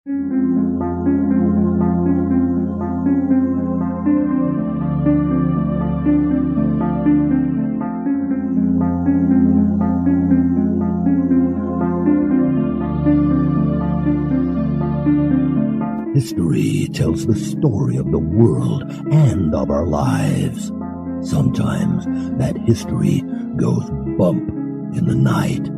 History tells the story of the world and of our lives. Sometimes that history goes bump in the night.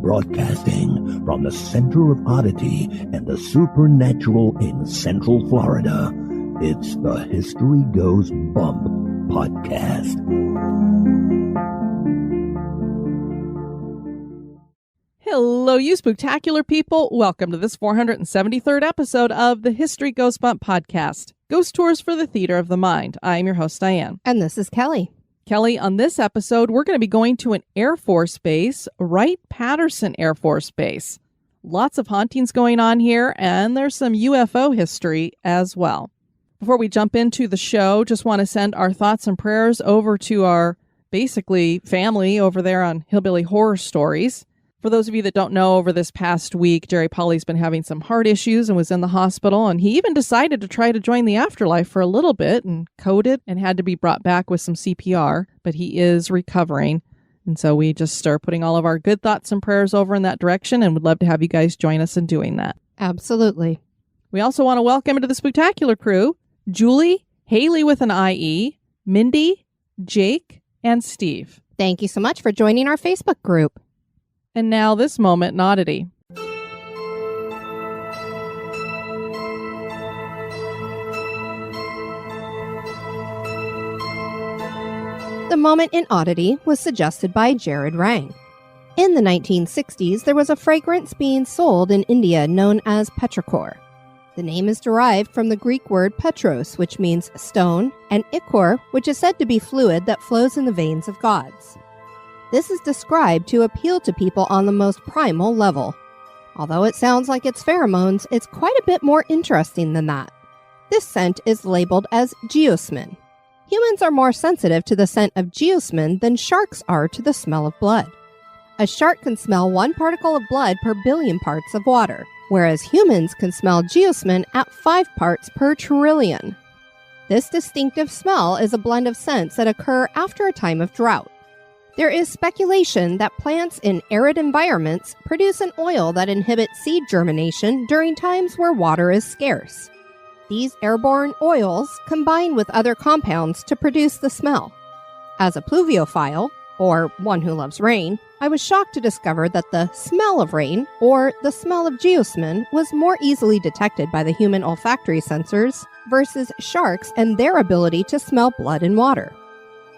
Broadcasting from the center of Oddity and the supernatural in Central Florida, it's the History Goes Bump podcast. Hello, you spooktacular people. Welcome to this 473rd episode of the History Goes Bump podcast, Ghost Tours for the Theater of the Mind. I'm your host, Diane. And this is Kelly. Kelly, on this episode, we're going to be going to an Air Force base, Wright-Patterson Air Force Base. Lots of hauntings going on here, and there's some UFO history as well. Before we jump into the show, just want to send our thoughts and prayers over to our, basically, family over there on Hillbilly Horror Stories. For those of you that don't know, over this past week, Jerry Pauly's been having some heart issues and was in the hospital, and he even decided to try to join the afterlife for a little bit and coded and had to be brought back with some CPR, but he is recovering. And so we just are putting all of our good thoughts and prayers over in that direction and would love to have you guys join us in doing that. Absolutely. We also want to welcome into the Spooktacular crew, Julie, Haley with an IE, Mindy, Jake, and Steve. Thank you so much for joining our Facebook group. And now this moment in Oddity. The moment in Oddity was suggested by Jared Rang. In the 1960s, there was a fragrance being sold in India known as Petrichor. The name is derived from the Greek word petros, which means stone, and ichor, which is said to be fluid that flows in the veins of gods. This is described to appeal to people on the most primal level. Although it sounds like it's pheromones, it's quite a bit more interesting than that. This scent is labeled as geosmin. Humans are more sensitive to the scent of geosmin than sharks are to the smell of blood. A shark can smell 1 particle of blood per billion parts of water, whereas humans can smell geosmin at 5 parts per trillion. This distinctive smell is a blend of scents that occur after a time of drought. There is speculation that plants in arid environments produce an oil that inhibits seed germination during times where water is scarce. These airborne oils combine with other compounds to produce the smell. As a pluviophile, or one who loves rain, I was shocked to discover that the smell of rain, or the smell of geosmin, was more easily detected by the human olfactory sensors versus sharks and their ability to smell blood and water.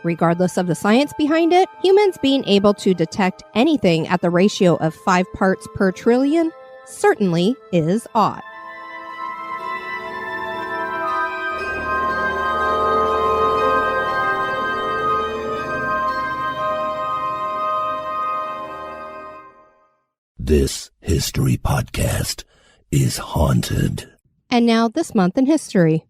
Regardless of the science behind it, humans being able to detect anything at the ratio of 5 parts per trillion certainly is odd. This history podcast is haunted. And now this month in history.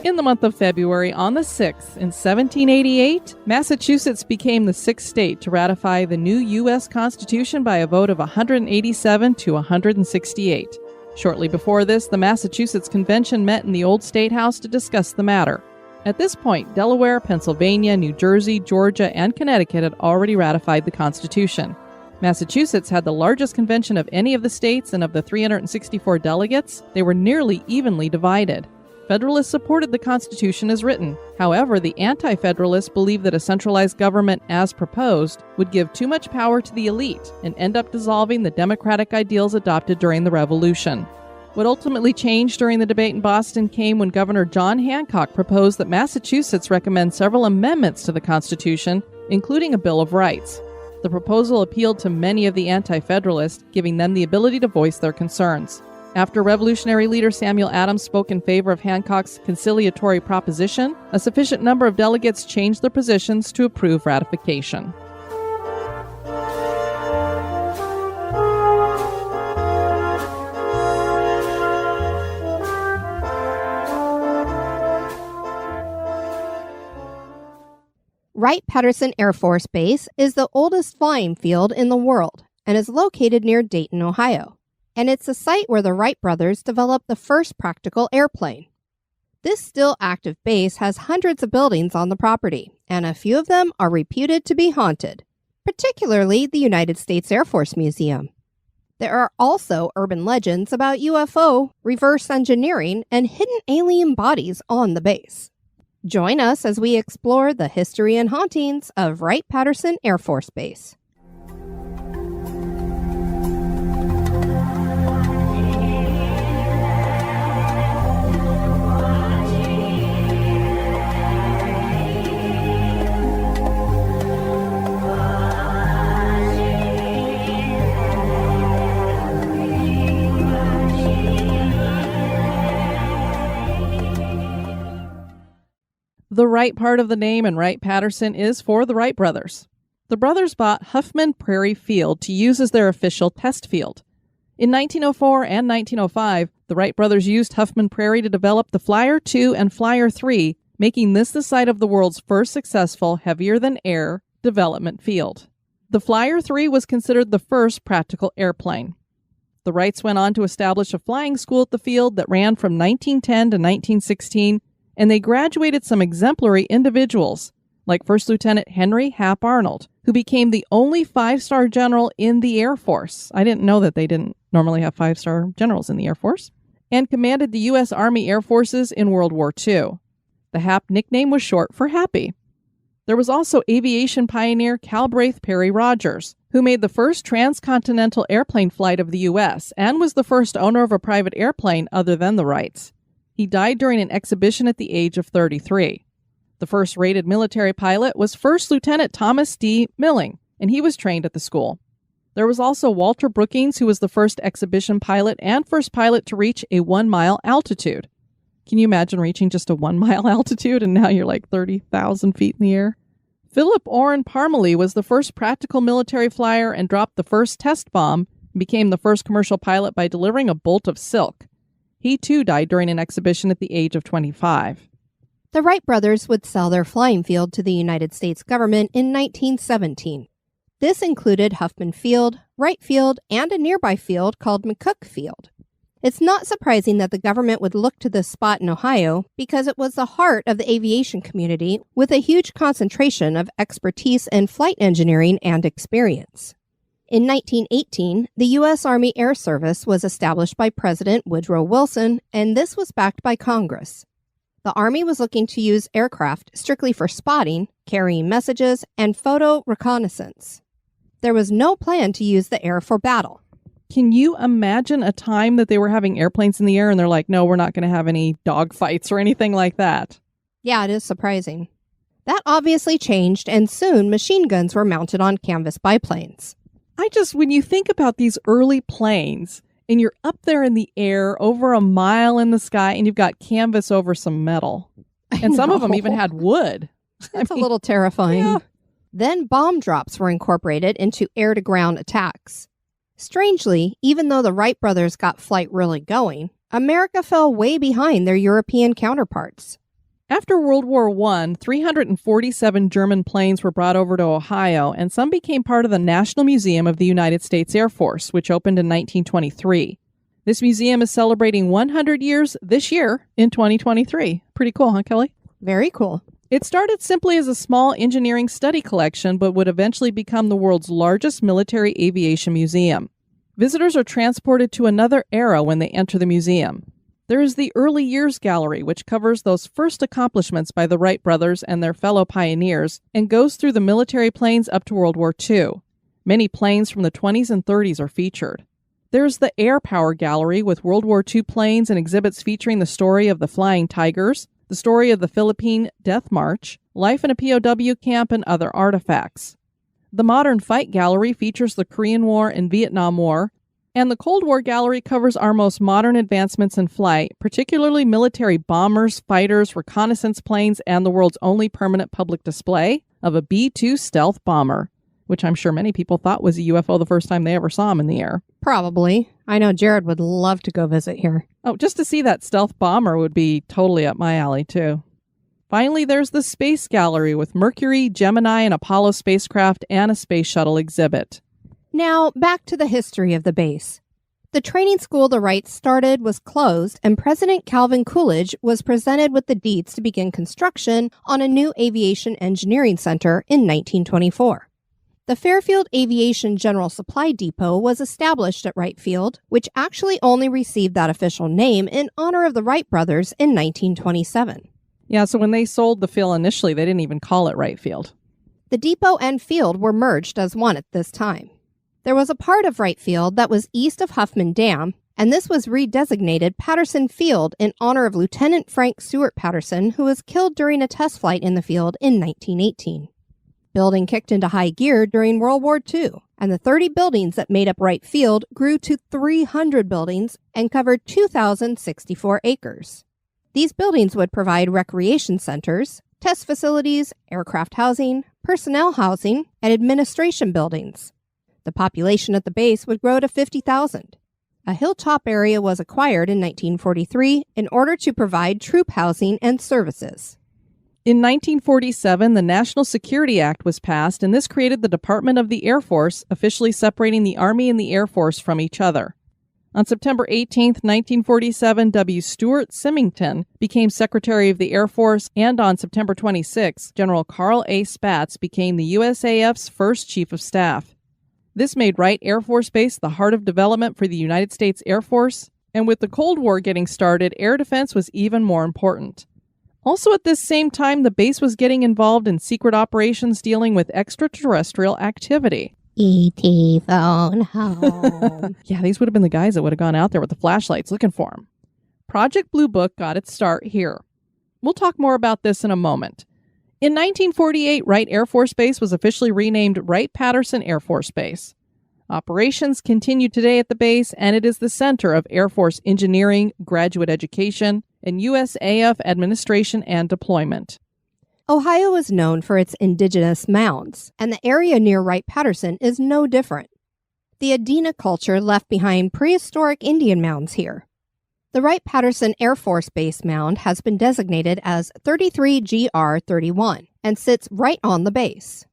In the month of February, on the 6th, in 1788, Massachusetts became the 6th state to ratify the new U.S. Constitution by a vote of 187 to 168. Shortly before this, the Massachusetts Convention met in the Old State House to discuss the matter. At this point, Delaware, Pennsylvania, New Jersey, Georgia, and Connecticut had already ratified the Constitution. Massachusetts had the largest convention of any of the states, and of the 364 delegates, they were nearly evenly divided. Federalists supported the Constitution as written. However, the Anti-Federalists believed that a centralized government, as proposed, would give too much power to the elite and end up dissolving the democratic ideals adopted during the Revolution. What ultimately changed during the debate in Boston came when Governor John Hancock proposed that Massachusetts recommend several amendments to the Constitution, including a Bill of Rights. The proposal appealed to many of the Anti-Federalists, giving them the ability to voice their concerns. After Revolutionary leader Samuel Adams spoke in favor of Hancock's conciliatory proposition, a sufficient number of delegates changed their positions to approve ratification. Wright-Patterson Air Force Base is the oldest flying field in the world and is located near Dayton, Ohio. And it's the site where the Wright brothers developed the first practical airplane. This still active base has hundreds of buildings on the property, and a few of them are reputed to be haunted, particularly the United States Air Force Museum. There are also urban legends about UFO, reverse engineering, and hidden alien bodies on the base. Join us as we explore the history and hauntings of Wright-Patterson Air Force Base. The Wright part of the name in Wright-Patterson is for the Wright brothers. The brothers bought Huffman Prairie Field to use as their official test field. In 1904 and 1905, the Wright brothers used Huffman Prairie to develop the Flyer 2 and Flyer 3, making this the site of the world's first successful heavier-than-air development field. The Flyer 3 was considered the first practical airplane. The Wrights went on to establish a flying school at the field that ran from 1910 to 1916, and they graduated some exemplary individuals, like First Lieutenant Henry Hap Arnold, who became the only 5-star general in the Air Force. I didn't know that they didn't normally have 5-star generals in the Air Force, and commanded the U.S. Army Air Forces in World War II. The Hap nickname was short for Happy. There was also aviation pioneer Calbraith Perry Rogers, who made the first transcontinental airplane flight of the U.S. and was the first owner of a private airplane other than the Wrights. He died during an exhibition at the age of 33. The first rated military pilot was First Lieutenant Thomas D. Milling, and he was trained at the school. There was also Walter Brookings, who was the first exhibition pilot and first pilot to reach a 1-mile altitude. Can you imagine reaching just a 1-mile altitude and now you're like 30,000 feet in the air? Philip Orrin Parmalee was the first practical military flyer and dropped the first test bomb and became the first commercial pilot by delivering a bolt of silk. He too died during an exhibition at the age of 25. The Wright brothers would sell their flying field to the United States government in 1917. This included Huffman Field, Wright Field, and a nearby field called McCook Field. It's not surprising that the government would look to this spot in Ohio because it was the heart of the aviation community with a huge concentration of expertise in flight engineering and experience. In 1918, the U.S. Army Air Service was established by President Woodrow Wilson, and this was backed by Congress. The Army was looking to use aircraft strictly for spotting, carrying messages, and photo reconnaissance. There was no plan to use the air for battle. Can you imagine a time that they were having airplanes in the air and they're like, no, we're not going to have any dogfights or anything like that? Yeah, it is surprising. That obviously changed, and soon machine guns were mounted on canvas biplanes. When you think about these early planes and you're up there in the air over a mile in the sky and you've got canvas over some metal. And some of them even had wood. It's a little terrifying. Yeah. Then bomb drops were incorporated into air-to-ground attacks. Strangely, even though the Wright brothers got flight really going, America fell way behind their European counterparts. After World War I, 347 German planes were brought over to Ohio, and some became part of the National Museum of the United States Air Force, which opened in 1923. This museum is celebrating 100 years this year in 2023. Pretty cool, huh, Kelly? Very cool. It started simply as a small engineering study collection, but would eventually become the world's largest military aviation museum. Visitors are transported to another era when they enter the museum. There is the Early Years Gallery, which covers those first accomplishments by the Wright brothers and their fellow pioneers, and goes through the military planes up to World War II. Many planes from the 20s and 30s are featured. There's the Air Power Gallery with World War II planes and exhibits featuring the story of the Flying Tigers, the story of the Philippine Death March, life in a POW camp, and other artifacts. The Modern Fight Gallery features the Korean War and Vietnam War, and the Cold War Gallery covers our most modern advancements in flight, particularly military bombers, fighters, reconnaissance planes, and the world's only permanent public display of a B-2 stealth bomber, which I'm sure many people thought was a UFO the first time they ever saw him in the air. Probably. I know Jared would love to go visit here. Oh, just to see that stealth bomber would be totally up my alley, too. Finally, there's the Space Gallery with Mercury, Gemini, and Apollo spacecraft and a space shuttle exhibit. Now, back to the history of the base. The training school the Wrights started was closed, and President Calvin Coolidge was presented with the deeds to begin construction on a new aviation engineering center in 1924. The Fairfield Aviation General Supply Depot was established at Wright Field, which actually only received that official name in honor of the Wright Brothers in 1927. Yeah, so when they sold the field initially, they didn't even call it Wright Field. The depot and field were merged as one at this time. There was a part of Wright Field that was east of Huffman Dam, and this was redesignated Patterson Field in honor of Lieutenant Frank Stewart Patterson, who was killed during a test flight in the field in 1918. Building kicked into high gear during World War II, and the 30 buildings that made up Wright Field grew to 300 buildings and covered 2,064 acres. These buildings would provide recreation centers, test facilities, aircraft housing, personnel housing, and administration buildings. The population at the base would grow to 50,000. A hilltop area was acquired in 1943 in order to provide troop housing and services. In 1947, the National Security Act was passed, and this created the Department of the Air Force, officially separating the Army and the Air Force from each other. On September 18, 1947, W. Stuart Symington became Secretary of the Air Force, and on September 26, General Carl A. Spaatz became the USAF's first Chief of Staff. This made Wright Air Force Base the heart of development for the United States Air Force, and with the Cold War getting started, air defense was even more important. Also at this same time, the base was getting involved in secret operations dealing with extraterrestrial activity. E.T. phone home. Yeah, these would have been the guys that would have gone out there with the flashlights looking for him. Project Blue Book got its start here. We'll talk more about this in a moment. In 1948, Wright Air Force Base was officially renamed Wright-Patterson Air Force Base. Operations continue today at the base, and it is the center of Air Force engineering, graduate education, and USAF administration and deployment. Ohio is known for its indigenous mounds, and the area near Wright-Patterson is no different. The Adena culture left behind prehistoric Indian mounds here. The Wright-Patterson Air Force Base mound has been designated as 33GR31 and sits right on the base.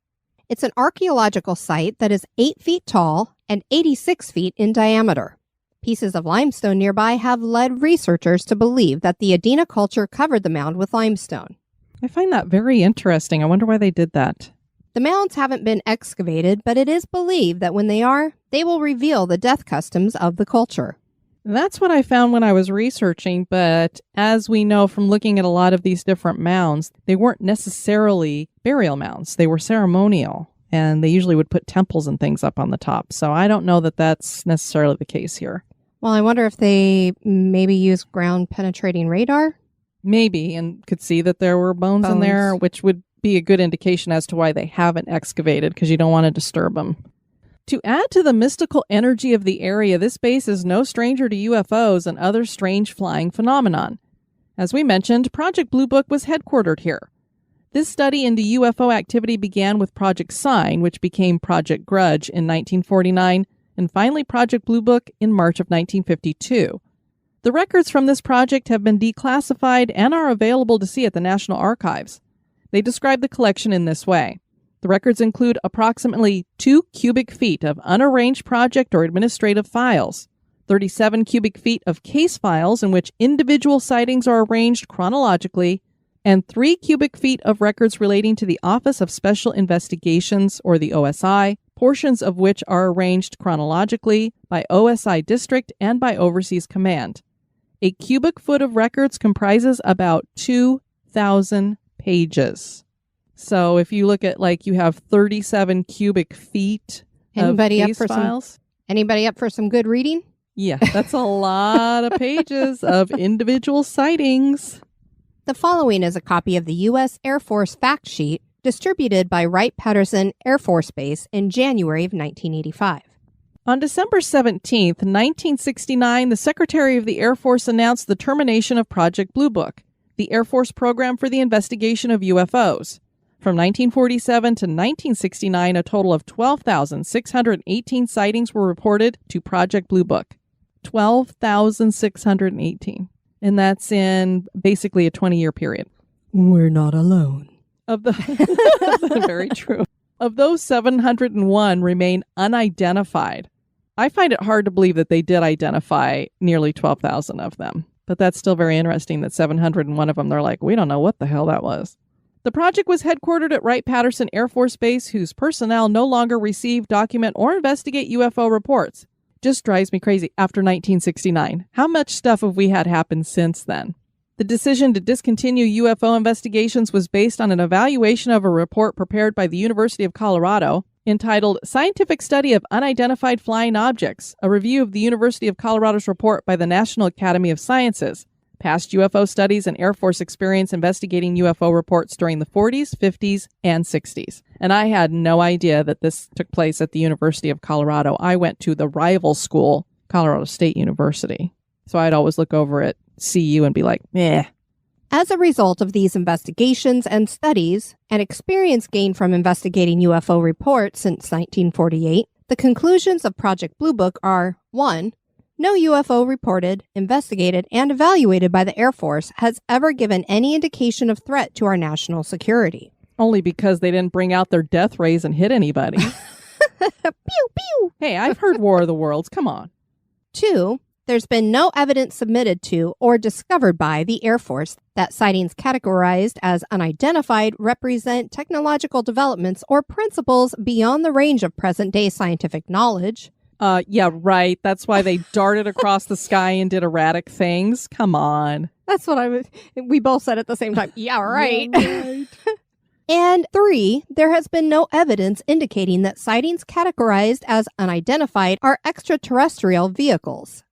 It's an archaeological site that is 8 feet tall and 86 feet in diameter. Pieces of limestone nearby have led researchers to believe that the Adena culture covered the mound with limestone. I find that very interesting. I wonder why they did that. The mounds haven't been excavated, but it is believed that when they are, they will reveal the death customs of the culture. That's what I found when I was researching, but as we know from looking at a lot of these different mounds, they weren't necessarily burial mounds. They were ceremonial, and they usually would put temples and things up on the top. So I don't know that that's necessarily the case here. Well, I wonder if they maybe used ground-penetrating radar? Maybe, and could see that there were bones in there, which would be a good indication as to why they haven't excavated, because you don't want to disturb them. To add to the mystical energy of the area, this base is no stranger to UFOs and other strange flying phenomenon. As we mentioned, Project Blue Book was headquartered here. This study into UFO activity began with Project Sign, which became Project Grudge in 1949, and finally Project Blue Book in March of 1952. The records from this project have been declassified and are available to see at the National Archives. They describe the collection in this way. The records include approximately 2 cubic feet of unarranged project or administrative files, 37 cubic feet of case files in which individual sightings are arranged chronologically, and 3 cubic feet of records relating to the Office of Special Investigations, or the OSI, portions of which are arranged chronologically by OSI district and by Overseas Command. A cubic foot of records comprises about 2,000 pages. So if you look at, you have 37 cubic feet of case files. Anybody up for some good reading? Yeah, that's a lot of pages of individual sightings. The following is a copy of the U.S. Air Force fact sheet distributed by Wright-Patterson Air Force Base in January of 1985. On December 17, 1969, the Secretary of the Air Force announced the termination of Project Blue Book, the Air Force program for the investigation of UFOs. From 1947 to 1969, a total of 12,618 sightings were reported to Project Blue Book. 12,618. And that's in basically a 20-year period. we're not alone. Of the very true. Of those, 701 remain unidentified. I find it hard to believe that they did identify nearly 12,000 of them. But that's still very interesting that 701 of them, they're like, we don't know what the hell that was. The project was headquartered at Wright-Patterson Air Force Base, whose personnel no longer receive, document, or investigate UFO reports. Just drives me crazy after 1969. How much stuff have we had happen since then? The decision to discontinue UFO investigations was based on an evaluation of a report prepared by the University of Colorado entitled Scientific Study of Unidentified Flying Objects, a review of the University of Colorado's report by the National Academy of Sciences. Past UFO studies and Air Force experience investigating UFO reports during the 40s, 50s, and 60s. And I had no idea that this took place at the University of Colorado. I went to the rival school, Colorado State University. So I'd always look over at CU and be like, meh. As a result of these investigations and studies, and experience gained from investigating UFO reports since 1948, the conclusions of Project Blue Book are 1. No UFO reported, investigated, and evaluated by the Air Force has ever given any indication of threat to our national security. Only because they didn't bring out their death rays and hit anybody. Pew, pew! Hey, I've heard War of the Worlds. Come on. 2. There's been no evidence submitted to or discovered by the Air Force that sightings categorized as unidentified represent technological developments or principles beyond the range of present-day scientific knowledge. Yeah, right. That's why they darted across the sky and did erratic things. Come on. That's what we both said at the same time. Yeah, right. Yeah, right. And 3, there has been no evidence indicating that sightings categorized as unidentified are extraterrestrial vehicles.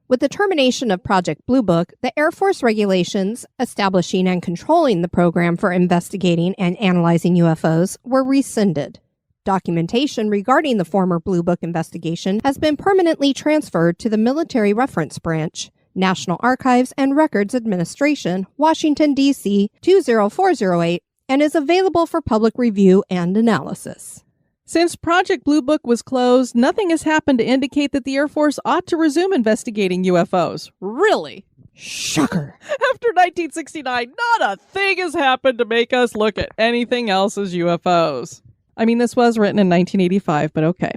With the termination of Project Blue Book, the Air Force regulations establishing and controlling the program for investigating and analyzing UFOs were rescinded. Documentation regarding the former Blue Book investigation has been permanently transferred to the Military Reference Branch, National Archives and Records Administration, Washington, D.C. 20408, and is available for public review and analysis. Since Project Blue Book was closed, nothing has happened to indicate that the Air Force ought to resume investigating UFOs. Really? Shocker. After 1969, not a thing has happened to make us look at anything else as UFOs. I mean, this was written in 1985, but okay.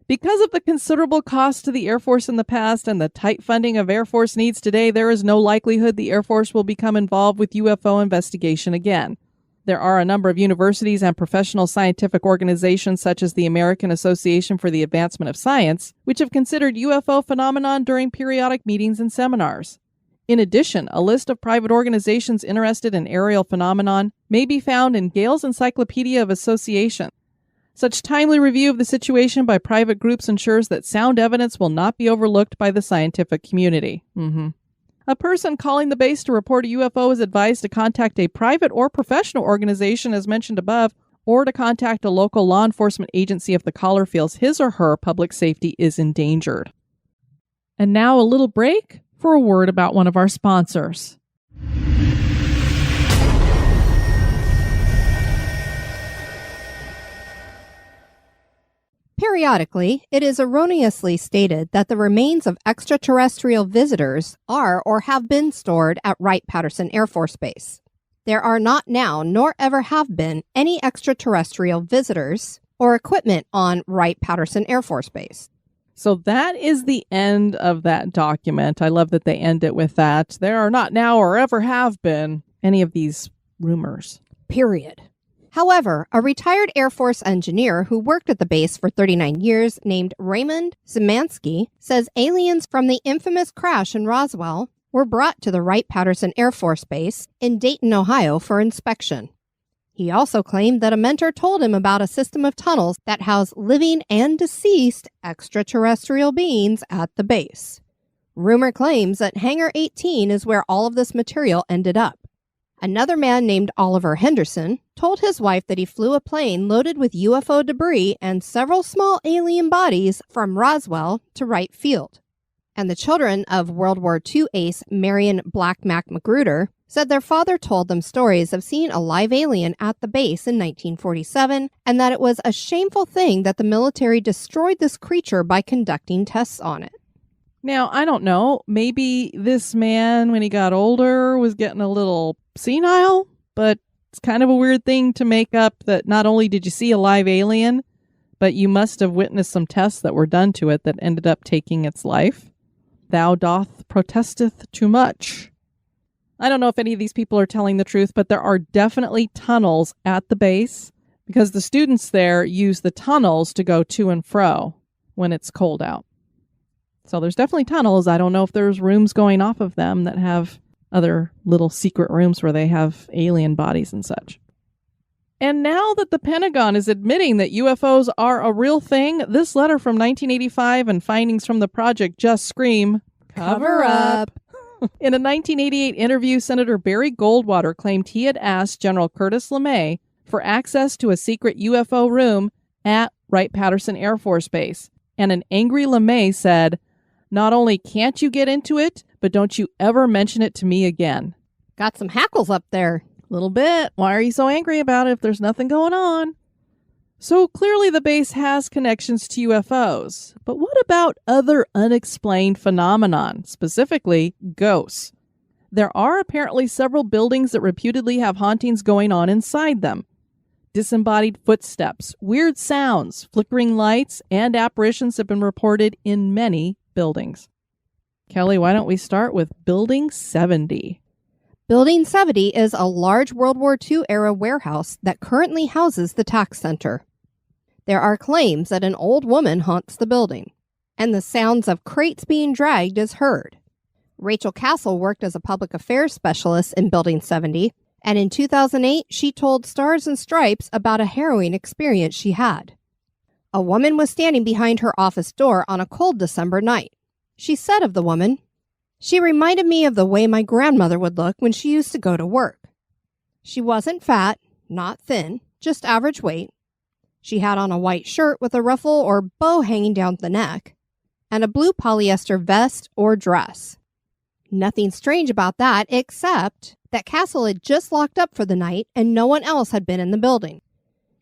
Because of the considerable cost to the Air Force in the past and the tight funding of Air Force needs today, there is no likelihood the Air Force will become involved with UFO investigation again. There are a number of universities and professional scientific organizations such as the American Association for the Advancement of Science, which have considered UFO phenomenon during periodic meetings and seminars. In addition, a list of private organizations interested in aerial phenomenon may be found in Gale's Encyclopedia of Association. Such timely review of the situation by private groups ensures that sound evidence will not be overlooked by the scientific community. A person calling the base to report a UFO is advised to contact a private or professional organization as mentioned above, or to contact a local law enforcement agency if the caller feels his or her public safety is endangered. And now a little break for a word about one of our sponsors. Periodically, it is erroneously stated that the remains of extraterrestrial visitors are or have been stored at Wright-Patterson Air Force Base. There are not now, nor ever have been, any extraterrestrial visitors or equipment on Wright-Patterson Air Force Base. So that is the end of that document. I love that they end it with that. There are not now or ever have been any of these rumors. Period. However, a retired Air Force engineer who worked at the base for 39 years named Raymond Zimanski says aliens from the infamous crash in Roswell were brought to the Wright-Patterson Air Force Base in Dayton, Ohio for inspection. He also claimed that a mentor told him about a system of tunnels that house living and deceased extraterrestrial beings at the base. Rumor claims that Hangar 18 is where all of this material ended up. Another man named Oliver Henderson told his wife that he flew a plane loaded with UFO debris and several small alien bodies from Roswell to Wright Field. And the children of World War II ace Marion Black Mac Magruder said their father told them stories of seeing a live alien at the base in 1947 and that it was a shameful thing that the military destroyed this creature by conducting tests on it. Now, I don't know. Maybe this man, when he got older, was getting a little senile. but it's kind of a weird thing to make up that not only did you see a live alien, but you must have witnessed some tests that were done to it that ended up taking its life. Thou doth protesteth too much. I don't know if any of these people are telling the truth, but there are definitely tunnels at the base because the students there use the tunnels to go to and fro when it's cold out. So there's definitely tunnels. I don't know if there's rooms going off of them that have other little secret rooms where they have alien bodies and such. And now that the Pentagon is admitting that UFOs are a real thing, this letter from 1985 and findings from the project just scream, cover up. In a 1988 interview, Senator Barry Goldwater claimed he had asked General Curtis LeMay for access to a secret UFO room at Wright-Patterson Air Force Base. And an angry LeMay said, "Not only can't you get into it, but don't you ever mention it to me again." Got some hackles up there. Little bit. Why are you so angry about it if there's nothing going on? So clearly the base has connections to UFOs. But what about other unexplained phenomenon, specifically ghosts? There are apparently several buildings that reputedly have hauntings going on inside them. Disembodied footsteps, weird sounds, flickering lights, and apparitions have been reported in many buildings. Kelly, why don't we start with Building 70? Building 70 is a large World War II era warehouse that currently houses the tax center. There are claims that an old woman haunts the building, and the sounds of crates being dragged is heard. Rachel Castle worked as a public affairs specialist in Building 70, and in 2008, she told Stars and Stripes about a harrowing experience she had. A woman was standing behind her office door on a cold December night. She said of the woman, "She reminded me of the way my grandmother would look when she used to go to work. She wasn't fat, not thin, just average weight. She had on a white shirt with a ruffle or bow hanging down the neck, and a blue polyester vest or dress. Nothing strange about that, except that Castle had just locked up for the night and no one else had been in the building."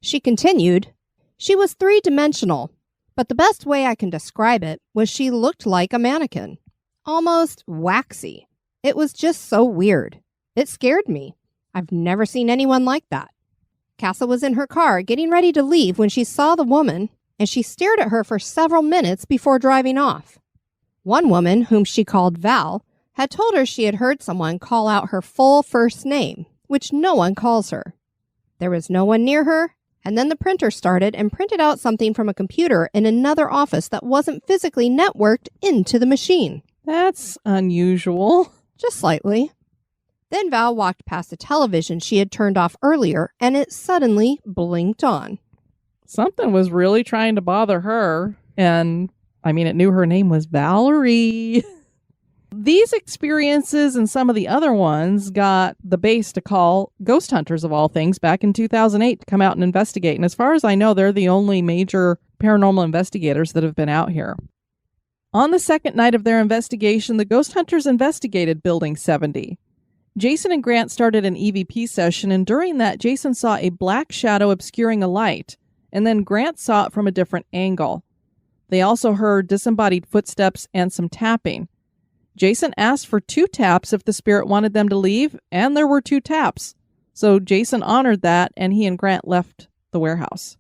She continued, "She was three-dimensional, but the best way I can describe it was she looked like a mannequin. Almost waxy. It was just so weird. It scared me. I've never seen anyone like that." Castle was in her car getting ready to leave when she saw the woman, and she stared at her for several minutes before driving off. One woman, whom she called Val, had told her she had heard someone call out her full first name, which no one calls her. There was no one near her, and then the printer started and printed out something from a computer in another office that wasn't physically networked into the machine. That's unusual. Just slightly. Then Val walked past the television she had turned off earlier, and it suddenly blinked on. Something was really trying to bother her, and it knew her name was Valerie. These experiences and some of the other ones got the base to call ghost hunters, of all things, back in 2008 to come out and investigate. And as far as I know, they're the only major paranormal investigators that have been out here. On the second night of their investigation, the ghost hunters investigated Building 70. Jason and Grant started an EVP session, and during that, Jason saw a black shadow obscuring a light, and then Grant saw it from a different angle. They also heard disembodied footsteps and some tapping. Jason asked for 2 taps if the spirit wanted them to leave, and there were 2 taps. So Jason honored that, and he and Grant left the warehouse.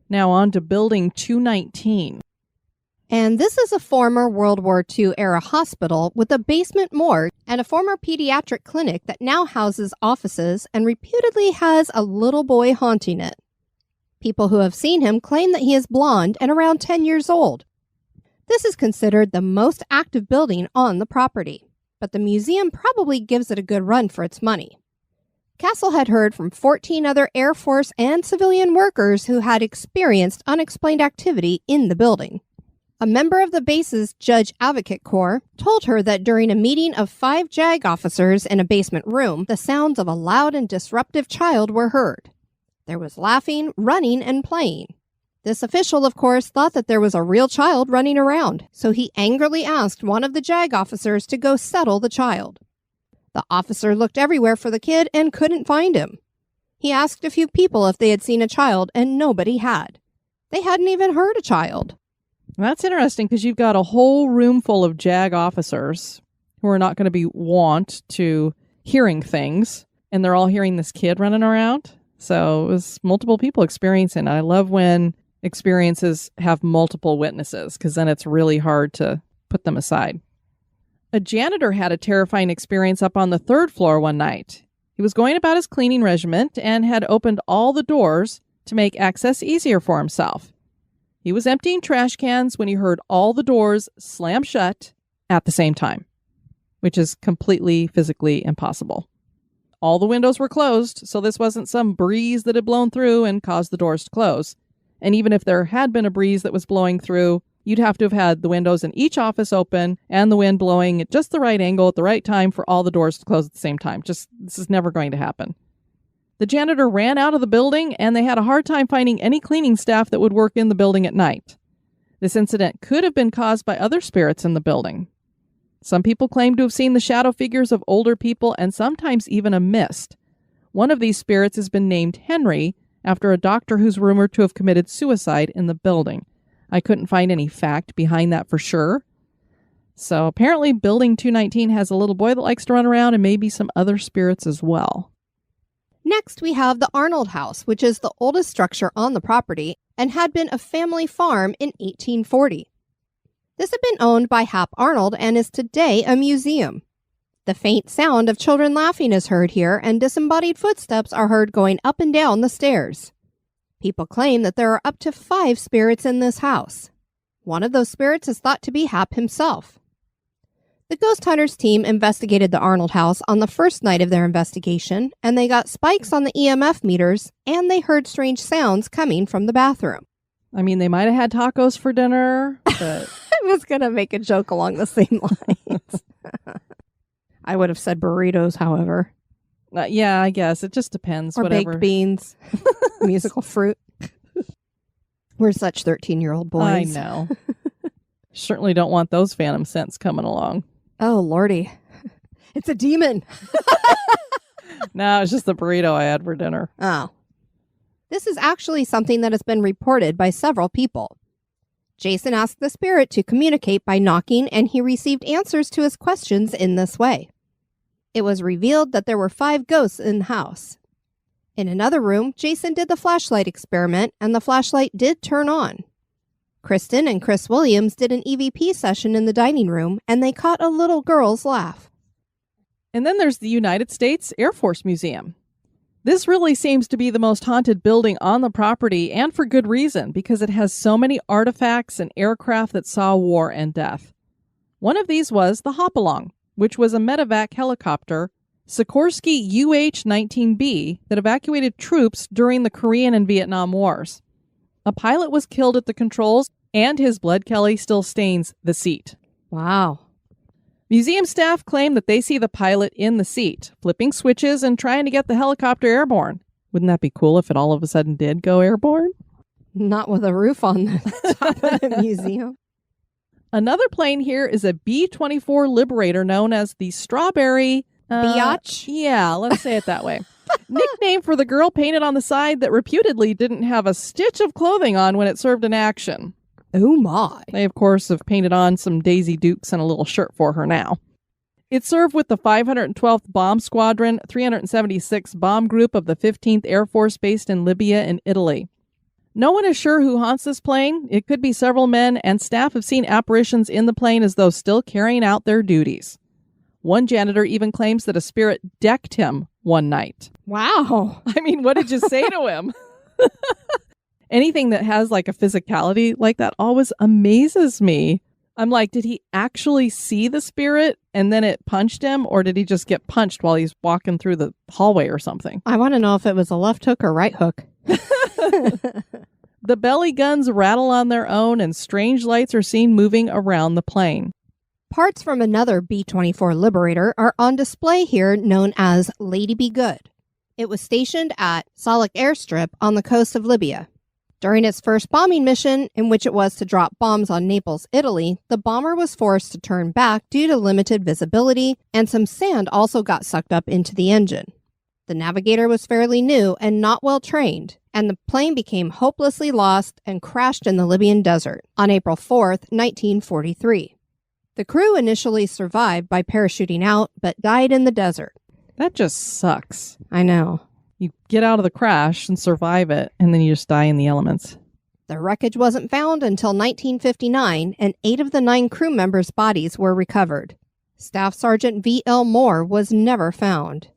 Now on to Building 219. And this is a former World War II era hospital with a basement morgue and a former pediatric clinic that now houses offices and reputedly has a little boy haunting it. People who have seen him claim that he is blonde and around 10 years old. This is considered the most active building on the property, but the museum probably gives it a good run for its money. Castle had heard from 14 other Air Force and civilian workers who had experienced unexplained activity in the building. A member of the base's Judge Advocate Corps told her that during a meeting of 5 JAG officers in a basement room, the sounds of a loud and disruptive child were heard. There was laughing, running, and playing. This official, of course, thought that there was a real child running around, so he angrily asked one of the JAG officers to go settle the child. The officer looked everywhere for the kid and couldn't find him. He asked a few people if they had seen a child, and nobody had. They hadn't even heard a child. That's interesting because you've got a whole room full of JAG officers who are not going to be wont to hearing things. and they're all hearing this kid running around. So it was multiple people experiencing it. I love when experiences have multiple witnesses, because then it's really hard to put them aside. A janitor had a terrifying experience up on the 3rd floor one night. He was going about his cleaning regimen and had opened all the doors to make access easier for himself. He was emptying trash cans when he heard all the doors slam shut at the same time, which is completely physically impossible. All the windows were closed, so this wasn't some breeze that had blown through and caused the doors to close. And even if there had been a breeze that was blowing through, you'd have to have had the windows in each office open and the wind blowing at just the right angle at the right time for all the doors to close at the same time. This is never going to happen. The janitor ran out of the building, and they had a hard time finding any cleaning staff that would work in the building at night. This incident could have been caused by other spirits in the building. Some people claim to have seen the shadow figures of older people and sometimes even a mist. One of these spirits has been named Henry, after a doctor who's rumored to have committed suicide in the building. I couldn't find any fact behind that for sure. So apparently Building 219 has a little boy that likes to run around, and maybe some other spirits as well. Next, we have the Arnold House, which is the oldest structure on the property and had been a family farm in 1840. This had been owned by Hap Arnold and is today a museum. The faint sound of children laughing is heard here, and disembodied footsteps are heard going up and down the stairs. People claim that there are up to 5 spirits in this house. One of those spirits is thought to be Hap himself. The Ghost Hunters team investigated the Arnold House on the first night of their investigation, and they got spikes on the EMF meters, and they heard strange sounds coming from the bathroom. I mean, they might have had tacos for dinner, but... I was going to make a joke along the same lines. I would have said burritos, however. Yeah, I guess. It just depends. Or whatever. Baked beans. Musical fruit. We're such 13-year-old boys. I know. Certainly don't want those phantom scents coming along. Oh, Lordy. It's a demon. No, it's just the burrito I had for dinner. Oh. This is actually something that has been reported by several people. Jason asked the spirit to communicate by knocking, and he received answers to his questions in this way. It was revealed that there were 5 ghosts in the house. In another room, Jason did the flashlight experiment, and the flashlight did turn on. Kristen and Chris Williams did an EVP session in the dining room, and they caught a little girl's laugh. And then there's the United States Air Force Museum. This really seems to be the most haunted building on the property, and for good reason, because it has so many artifacts and aircraft that saw war and death. One of these was the Hopalong, which was a medevac helicopter, Sikorsky UH-19B, that evacuated troops during the Korean and Vietnam Wars. A pilot was killed at the controls, and his blood Kelly still stains the seat. Wow. Museum staff claim that they see the pilot in the seat, flipping switches and trying to get the helicopter airborne. Wouldn't that be cool if it all of a sudden did go airborne? Not with a roof on the top of the museum. Another plane here is a B-24 Liberator known as the Strawberry... Biatch? Yeah, let's say it that way. Nickname for the girl painted on the side that reputedly didn't have a stitch of clothing on when it served in action. Oh my. They, of course, have painted on some Daisy Dukes and a little shirt for her now. It served with the 512th Bomb Squadron, 376th Bomb Group of the 15th Air Force based in Libya and Italy. No one is sure who haunts this plane. It could be several men, and staff have seen apparitions in the plane as though still carrying out their duties. One janitor even claims that a spirit decked him one night. Wow. I mean, what did you say to him? Anything that has like a physicality like that always amazes me. I'm like, did he actually see the spirit and then it punched him, or did he just get punched while he's walking through the hallway or something? I want to know if it was a left hook or right hook. The belly guns rattle on their own, and strange lights are seen moving around the plane. Parts from another B-24 Liberator are on display here, known as Lady Be Good. It was stationed at Salak Airstrip on the coast of Libya. During its first bombing mission, in which it was to drop bombs on Naples, Italy, the bomber was forced to turn back due to limited visibility, and some sand also got sucked up into the engine. The navigator was fairly new and not well trained, and the plane became hopelessly lost and crashed in the Libyan desert on April 4th, 1943. The crew initially survived by parachuting out, but died in the desert. That just sucks. I know. You get out of the crash and survive it, and then you just die in the elements. The wreckage wasn't found until 1959, and 8 of the 9 crew members' bodies were recovered. Staff Sergeant V.L. Moore was never found.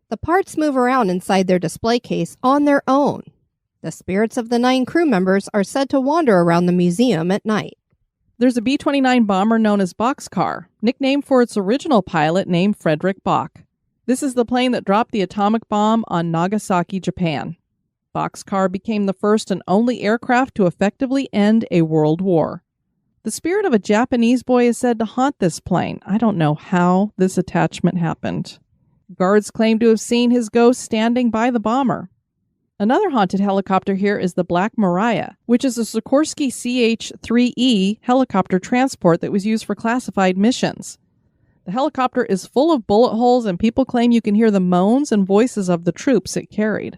The parts move around inside their display case on their own. The spirits of the 9 crew members are said to wander around the museum at night. There's a B-29 bomber known as Boxcar, nicknamed for its original pilot named Frederick Bach. This is the plane that dropped the atomic bomb on Nagasaki, Japan. Boxcar became the first and only aircraft to effectively end a world war. The spirit of a Japanese boy is said to haunt this plane. I don't know how this attachment happened. Guards claim to have seen his ghost standing by the bomber. Another haunted helicopter here is the Black Maria, which is a Sikorsky CH-3E helicopter transport that was used for classified missions. The helicopter is full of bullet holes, and people claim you can hear the moans and voices of the troops it carried.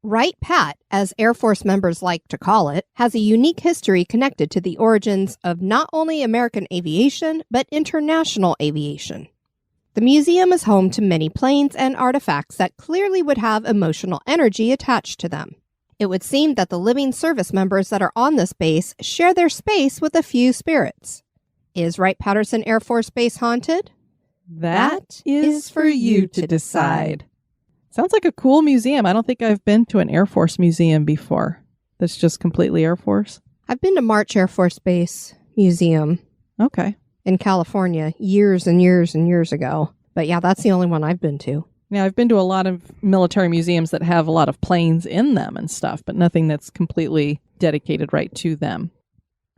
Wright-Pat, as Air Force members like to call it, has a unique history connected to the origins of not only American aviation, but international aviation. The museum is home to many planes and artifacts that clearly would have emotional energy attached to them. It would seem that the living service members that are on this base share their space with a few spirits. Is Wright-Patterson Air Force Base haunted? That is for you to decide. Sounds like a cool museum. I don't think I've been to an Air Force museum before. That's just completely Air Force? I've been to March Air Force Base Museum. Okay. In California years and years and years ago. But yeah, that's the only one I've been to. Now, I've been to a lot of military museums that have a lot of planes in them and stuff, but nothing that's completely dedicated right to them.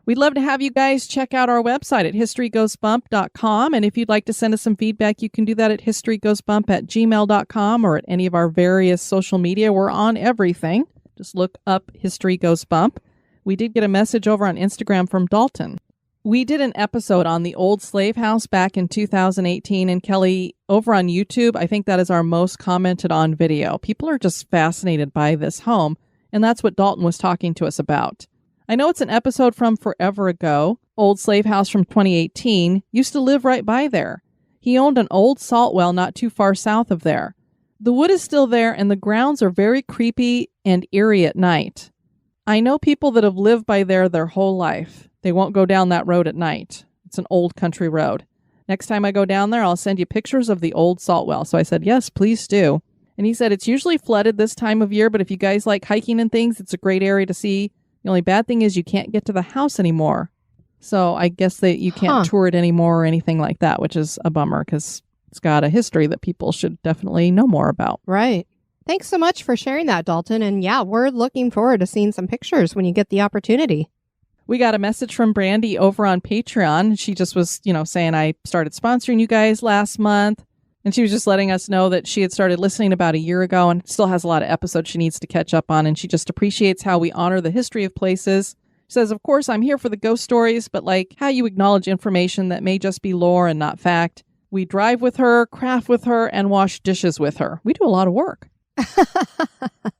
We'd love to have you guys check out our website at historygoesbump.com. And if you'd like to send us some feedback, you can do that at historygoesbump@gmail.com or at any of our various social media. We're on everything. Just look up History Goes Bump. We did get a message over on Instagram from Dalton. We did an episode on the old slave house back in 2018, and Kelly, over on YouTube, I think that is our most commented on video. People are just fascinated by this home, and that's what Dalton was talking to us about. I know it's an episode from forever ago. Old slave house from 2018 used to live right by there. He owned an old salt well not too far south of there. The wood is still there, and the grounds are very creepy and eerie at night. I know people that have lived by there their whole life. They won't go down that road at night. It's an old country road. Next time I go down there, I'll send you pictures of the old salt well. So I said, yes, please do. And he said, it's usually flooded this time of year, but if you guys like hiking and things, it's a great area to see. The only bad thing is you can't get to the house anymore. So I guess that you can't tour it anymore or anything like that, which is a bummer because it's got a history that people should definitely know more about. Right. Thanks so much for sharing that, Dalton. And yeah, we're looking forward to seeing some pictures when you get the opportunity. We got a message from Brandy over on Patreon. She just was, saying I started sponsoring you guys last month. And she was just letting us know that she had started listening about a year ago and still has a lot of episodes she needs to catch up on. And she just appreciates how we honor the history of places. She says, of course, I'm here for the ghost stories, but like how you acknowledge information that may just be lore and not fact. We drive with her, craft with her, and wash dishes with her. We do a lot of work.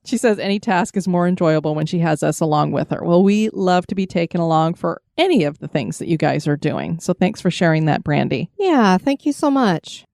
She says any task is more enjoyable when she has us along with her. Well, we love to be taken along for any of the things that you guys are doing. So thanks for sharing that, Brandy. Yeah, thank you so much.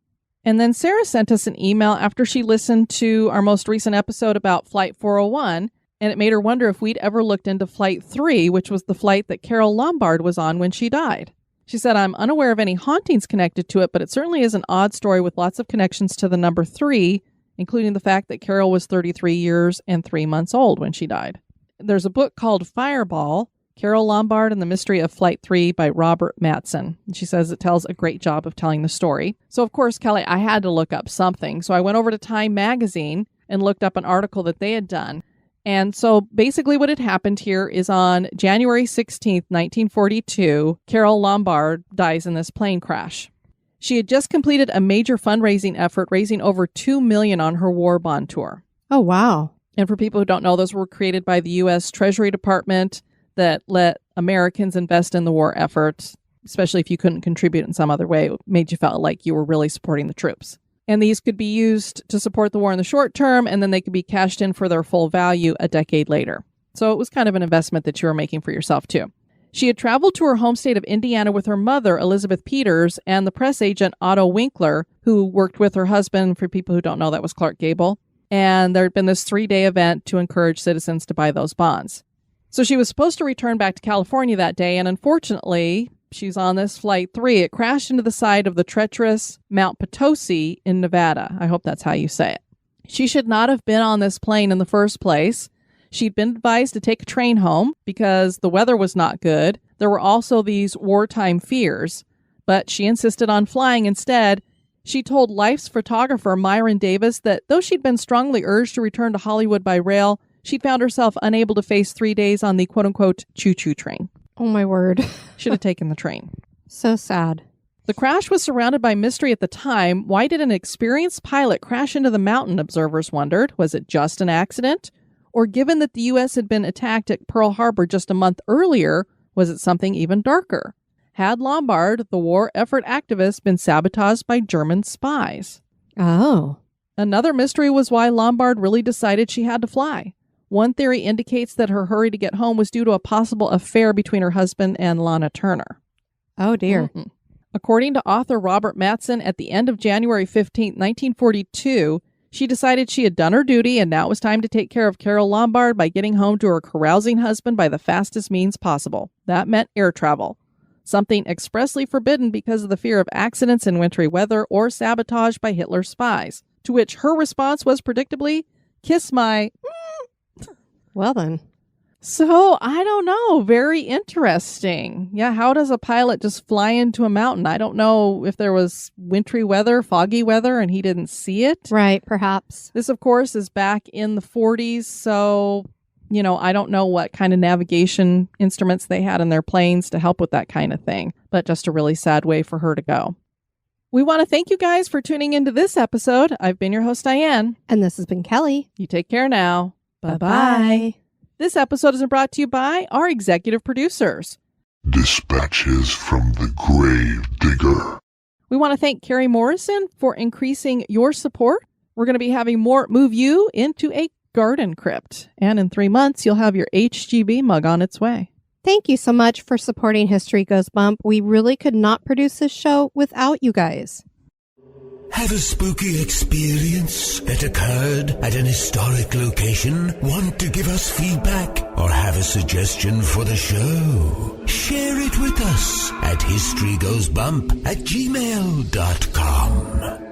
And then Sarah sent us an email after she listened to our most recent episode about Flight 401, and it made her wonder if we'd ever looked into Flight 3, which was the flight that Carol Lombard was on when she died. She said, I'm unaware of any hauntings connected to it, but it certainly is an odd story with lots of connections to the number 3, including the fact that Carol was 33 years and 3 months old when she died. There's a book called Fireball, Carol Lombard and the Mystery of Flight 3 by Robert Mattson. And she says it tells a great job of telling the story. So, of course, Kelly, I had to look up something. So I went over to Time Magazine and looked up an article that they had done. And so basically what had happened here is on January 16th, 1942, Carol Lombard dies in this plane crash. She had just completed a major fundraising effort, raising over $2 million on her war bond tour. Oh, wow. And for people who don't know, those were created by the U.S. Treasury Department that let Americans invest in the war effort, especially if you couldn't contribute in some other way. It made you feel like you were really supporting the troops. And these could be used to support the war in the short term, and then they could be cashed in for their full value a decade later. So it was kind of an investment that you were making for yourself, too. She had traveled to her home state of Indiana with her mother, Elizabeth Peters, and the press agent Otto Winkler, who worked with her husband. For people who don't know, that was Clark Gable. And there had been this 3-day event to encourage citizens to buy those bonds. So she was supposed to return back to California that day, and unfortunately, she's on this Flight 3. It crashed into the side of the treacherous Mount Potosi in Nevada. I hope that's how you say it. She should not have been on this plane in the first place. She'd been advised to take a train home because the weather was not good. There were also these wartime fears, but she insisted on flying instead. She told Life's photographer, Myron Davis, that though she'd been strongly urged to return to Hollywood by rail, she'd found herself unable to face 3 days on the quote-unquote choo-choo train. Oh, my word. Should have taken the train. So sad. The crash was surrounded by mystery at the time. Why did an experienced pilot crash into the mountain, observers wondered? Was it just an accident? Or given that the U.S. had been attacked at Pearl Harbor just a month earlier, was it something even darker? Had Lombard, the war effort activist, been sabotaged by German spies? Oh. Another mystery was why Lombard really decided she had to fly. One theory indicates that her hurry to get home was due to a possible affair between her husband and Lana Turner. Oh, dear. Mm-mm. According to author Robert Mattson, at the end of January 15, 1942, she decided she had done her duty and now it was time to take care of Carol Lombard by getting home to her carousing husband by the fastest means possible. That meant air travel, something expressly forbidden because of the fear of accidents in wintry weather or sabotage by Hitler's spies, to which her response was predictably, "Kiss my..." Well then. So, I don't know. Very interesting. Yeah, how does a pilot just fly into a mountain? I don't know if there was wintry weather, foggy weather, and he didn't see it. Right, perhaps. This, of course, is back in the 40s, so, I don't know what kind of navigation instruments they had in their planes to help with that kind of thing, but just a really sad way for her to go. We want to thank you guys for tuning into this episode. I've been your host, Diane. And this has been Kelly. You take care now. Bye-bye. Bye-bye. This episode is brought to you by our executive producers. Dispatches from the Grave Digger. We want to thank Carrie Morrison for increasing your support. We're going to be having more move you into a garden crypt. And in 3 months, you'll have your HGB mug on its way. Thank you so much for supporting History Goes Bump. We really could not produce this show without you guys. Have a spooky experience that occurred at an historic location? Want to give us feedback or have a suggestion for the show? Share it with us at historygoesbump@gmail.com.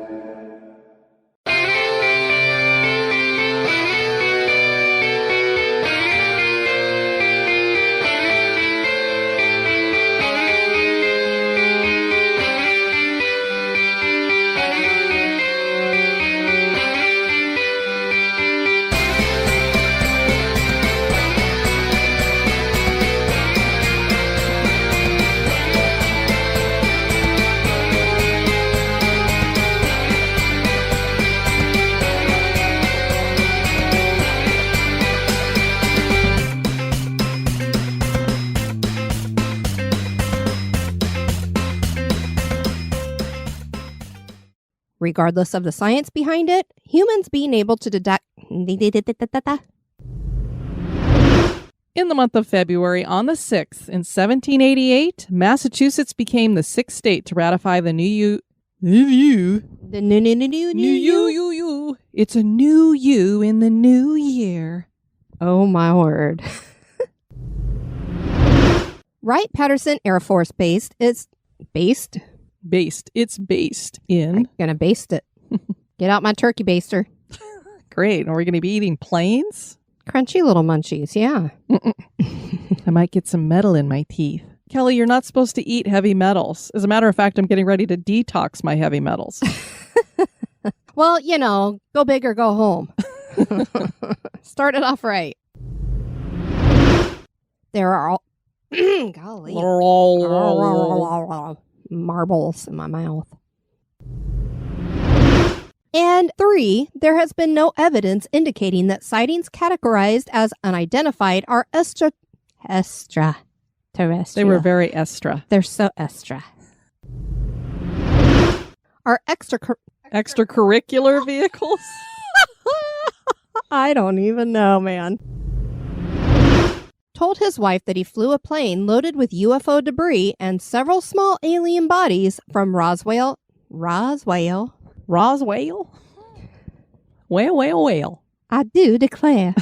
Regardless of the science behind it, humans being able to deduct... In the month of February, on the 6th, in 1788, Massachusetts became the 6th state to ratify the new It's a new you in the new year. Oh, my word. Wright-Patterson Air Force Base is based... It's based in... I'm gonna baste it. Get out my turkey baster. Great. Are we going to be eating planes? Crunchy little munchies, yeah. I might get some metal in my teeth. Kelly, you're not supposed to eat heavy metals. As a matter of fact, I'm getting ready to detox my heavy metals. Well, go big or go home. Start it off right. There are all... Golly. Marbles in my mouth. And 3, there has been no evidence indicating that sightings categorized as unidentified are extraterrestrial. They were very extra. They're so extra. Are extracurricular vehicles? I don't even know, man. told his wife that he flew a plane loaded with UFO debris and several small alien bodies from Roswell. Roswell? Well. I do declare.